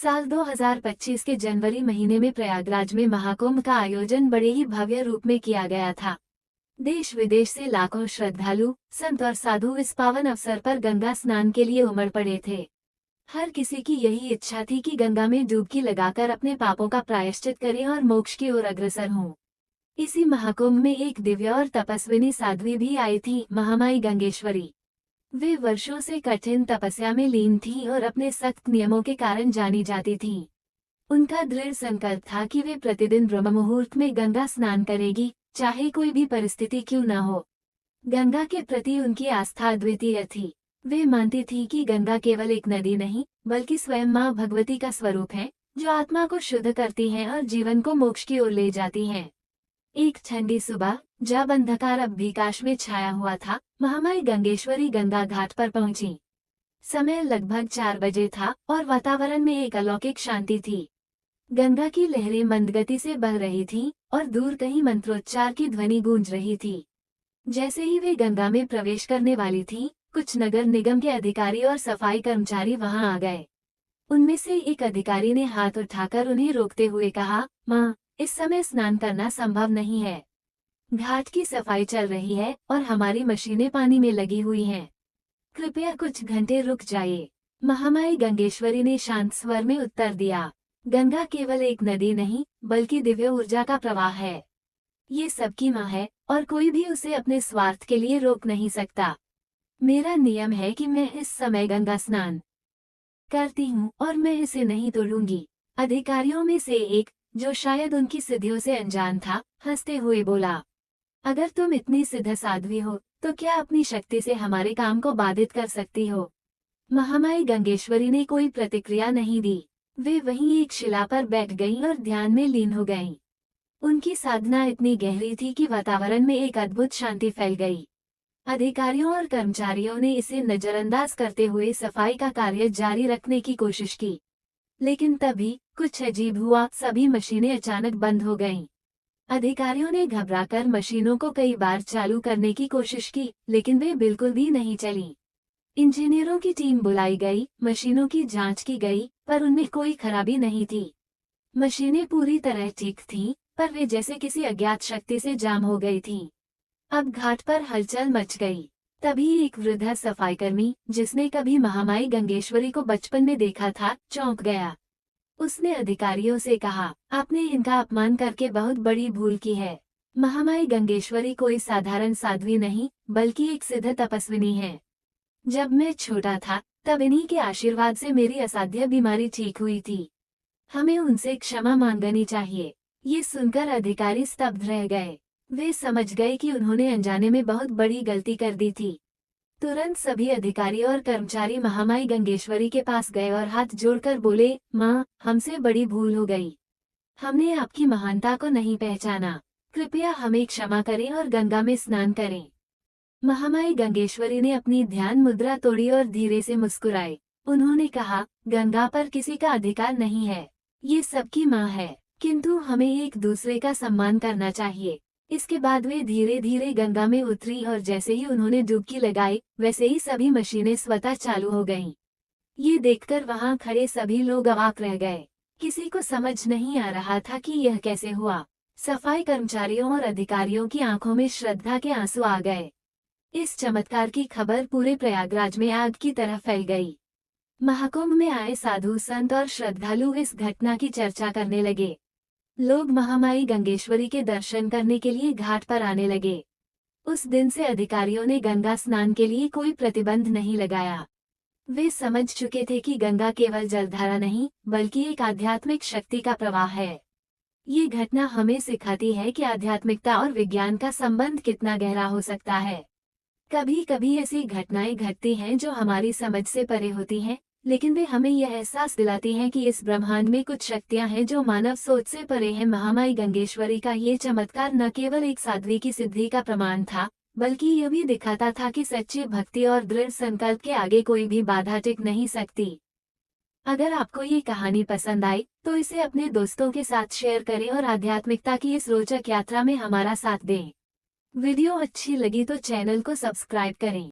साल 2025 के जनवरी महीने में प्रयागराज में महाकुंभ का आयोजन बड़े ही भव्य रूप में किया गया था। देश विदेश से लाखों श्रद्धालु, संत और साधु इस पावन अवसर पर गंगा स्नान के लिए उमड़ पड़े थे। हर किसी की यही इच्छा थी कि गंगा में डुबकी लगाकर अपने पापों का प्रायश्चित करें और मोक्ष की ओर अग्रसर हों। इसी महाकुंभ में एक दिव्य और तपस्विनी साध्वी भी आई थी, महामाई गंगेश्वरी। वे वर्षों से कठिन तपस्या में लीन थीं और अपने सख्त नियमों के कारण जानी जाती थीं। उनका दृढ़ संकल्प था कि वे प्रतिदिन ब्रह्म मुहूर्त में गंगा स्नान करेगी, चाहे कोई भी परिस्थिति क्यों न हो। गंगा के प्रति उनकी आस्था अद्वितीय थी। वे मानती थीं कि गंगा केवल एक नदी नहीं, बल्कि स्वयं मां भगवती का स्वरूप है, जो आत्मा को शुद्ध करती है और जीवन को मोक्ष की ओर ले जाती है। एक ठंडी सुबह, जब अंधकार अवकाश में छाया हुआ था, महामाई गंगेश्वरी गंगा घाट पर पहुंची। समय लगभग 4 बजे था और वातावरण में एक अलौकिक शांति थी। गंगा की लहरें मंद गति से बह रही थीं और दूर कहीं मंत्रोच्चार की ध्वनि गूंज रही थी। जैसे ही वे गंगा में प्रवेश करने वाली थीं, कुछ नगर निगम के अधिकारी और सफाई कर्मचारी वहां आ गए। उनमें से एक अधिकारी ने हाथ उठाकर उन्हें रोकते हुए कहा, मां, इस समय स्नान करना संभव नहीं है। घाट की सफाई चल रही है और हमारी मशीनें पानी में लगी हुई हैं। कृपया कुछ घंटे रुक जाइए। महामाई गंगेश्वरी ने शांत स्वर में उत्तर दिया। गंगा केवल एक नदी नहीं, बल्कि दिव्य ऊर्जा का प्रवाह है। ये सबकी मां है और कोई भी उसे अपने स्वार्थ के लिए रोक नहीं सकता। मेरा नियम है कि मैं इस समय गंगा स्नान करती हूँ और मैं इसे नहीं तोड़ूंगी। अधिकारियों में से एक, जो शायद उनकी सिद्धियों से अनजान था, हंसते हुए बोला, अगर तुम इतनी सिद्ध साध्वी हो, तो क्या अपनी शक्ति से हमारे काम को बाधित कर सकती हो? महामाई गंगेश्वरी ने कोई प्रतिक्रिया नहीं दी। वे वहीं एक शिला पर बैठ गईं और ध्यान में लीन हो गईं। उनकी साधना इतनी गहरी थी कि वातावरण में एक अद्भुत शांति फैल गई। अधिकारियों और कर्मचारियों ने इसे नजरअंदाज करते हुए सफाई का कार्य जारी रखने की कोशिश की। लेकिन तभी कुछ अजीब हुआ, सभी मशीनें अचानक बंद हो गईं। अधिकारियों ने घबराकर मशीनों को कई बार चालू करने की कोशिश की, लेकिन वे बिल्कुल भी नहीं चलीं। इंजीनियरों की टीम बुलाई गई, मशीनों की जांच की गई, पर उनमें कोई खराबी नहीं थी। मशीनें पूरी तरह ठीक थीं, पर वे जैसे किसी अज्ञात शक्ति से जाम हो गई थीं। अब घाट पर हलचल मच गई। तभी एक वृद्ध सफाईकर्मी, जिसने कभी महामाई गंगेश्वरी को बचपन में देखा था, चौंक गया। उसने अधिकारियों से कहा, आपने इनका अपमान करके बहुत बड़ी भूल की है। महामाई गंगेश्वरी कोई साधारण साध्वी नहीं, बल्कि एक सिद्ध तपस्विनी है। जब मैं छोटा था, तब इन्हीं के आशीर्वाद से मेरी असाध्य बीमारी ठीक हुई थी। हमें उनसे क्षमा मांगनी चाहिए। ये सुनकर अधिकारी स्तब्ध रह गए। वे समझ गए कि उन्होंने अनजाने में बहुत बड़ी गलती कर दी थी। तुरंत सभी अधिकारी और कर्मचारी महामाई गंगेश्वरी के पास गए और हाथ जोड़कर बोले, मां, हमसे बड़ी भूल हो गई। हमने आपकी महानता को नहीं पहचाना। कृपया हमें क्षमा करें और गंगा में स्नान करें। महामाई गंगेश्वरी ने अपनी ध्यान मुद्रा तोड़ी और धीरे से मुस्कुराए। उन्होंने कहा, गंगा पर किसी का अधिकार नहीं है। ये सबकी मां है, किंतु हमें एक दूसरे का सम्मान करना चाहिए। इसके बाद वे धीरे धीरे गंगा में उतरी और जैसे ही उन्होंने डुबकी लगाई, वैसे ही सभी मशीनें स्वतः चालू हो गईं। ये देखकर वहां खड़े सभी लोग अवाक रह गए। किसी को समझ नहीं आ रहा था कि यह कैसे हुआ। सफाई कर्मचारियों और अधिकारियों की आंखों में श्रद्धा के आंसू आ गए। इस चमत्कार की खबर पूरे प्रयागराज में आग की तरह फैल गई। महाकुंभ में आए साधु, संत और श्रद्धालु इस घटना की चर्चा करने लगे। लोग महामाई गंगेश्वरी के दर्शन करने के लिए घाट पर आने लगे। उस दिन से अधिकारियों ने गंगा स्नान के लिए कोई प्रतिबंध नहीं लगाया। वे समझ चुके थे कि गंगा केवल जलधारा नहीं, बल्कि एक आध्यात्मिक शक्ति का प्रवाह है। ये घटना हमें सिखाती है कि आध्यात्मिकता और विज्ञान का संबंध कितना गहरा हो सकता है। कभी कभी ऐसी घटनाएं घटती हैं जो हमारी समझ से परे होती हैं, लेकिन वे हमें यह एहसास दिलाती हैं कि इस ब्रह्मांड में कुछ शक्तियां हैं जो मानव सोच से परे हैं। महामाई गंगेश्वरी का ये चमत्कार न केवल एक साध्वी की सिद्धि का प्रमाण था, बल्कि यह भी दिखाता था कि सच्ची भक्ति और दृढ़ संकल्प के आगे कोई भी बाधा टिक नहीं सकती। अगर आपको ये कहानी पसंद आई, तो इसे अपने दोस्तों के साथ शेयर करें और आध्यात्मिकता की इस रोचक यात्रा में हमारा साथ दें। वीडियो अच्छी लगी तो चैनल को सब्सक्राइब करें।